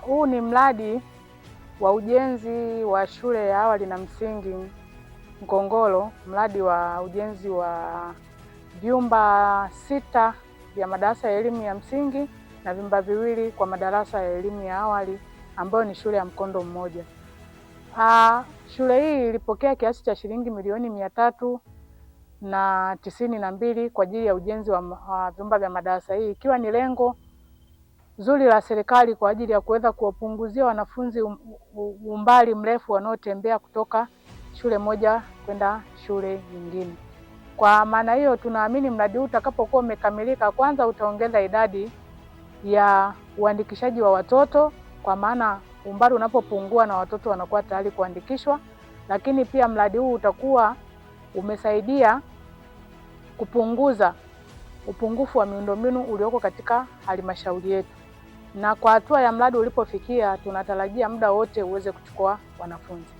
Huu ni mradi wa ujenzi wa shule ya awali na msingi Ngongoro, mradi wa ujenzi wa vyumba 6 vya madarasa ya elimu ya msingi na vyumba 2 kwa madarasa ya elimu ya awali ambayo ni shule ya mkondo mmoja. Shule hii ilipokea kiasi cha shilingi milioni 392 kwa ajili ya ujenzi wa vyumba vya madarasa hii, ikiwa ni lengo zuri la serikali kwa ajili ya kuweza kuwapunguzia wanafunzi umbali mrefu wanaotembea kutoka shule moja kwenda shule nyingine. Kwa maana hiyo, tunaamini mradi huu utakapokuwa umekamilika, kwanza utaongeza idadi ya uandikishaji wa watoto, kwa maana umbali unapopungua na watoto wanakuwa tayari kuandikishwa, lakini pia mradi huu utakuwa umesaidia kupunguza upungufu wa miundombinu ulioko katika halmashauri yetu. Na kwa hatua ya mradi ulipofikia, tunatarajia muda wote uweze kuchukua wanafunzi.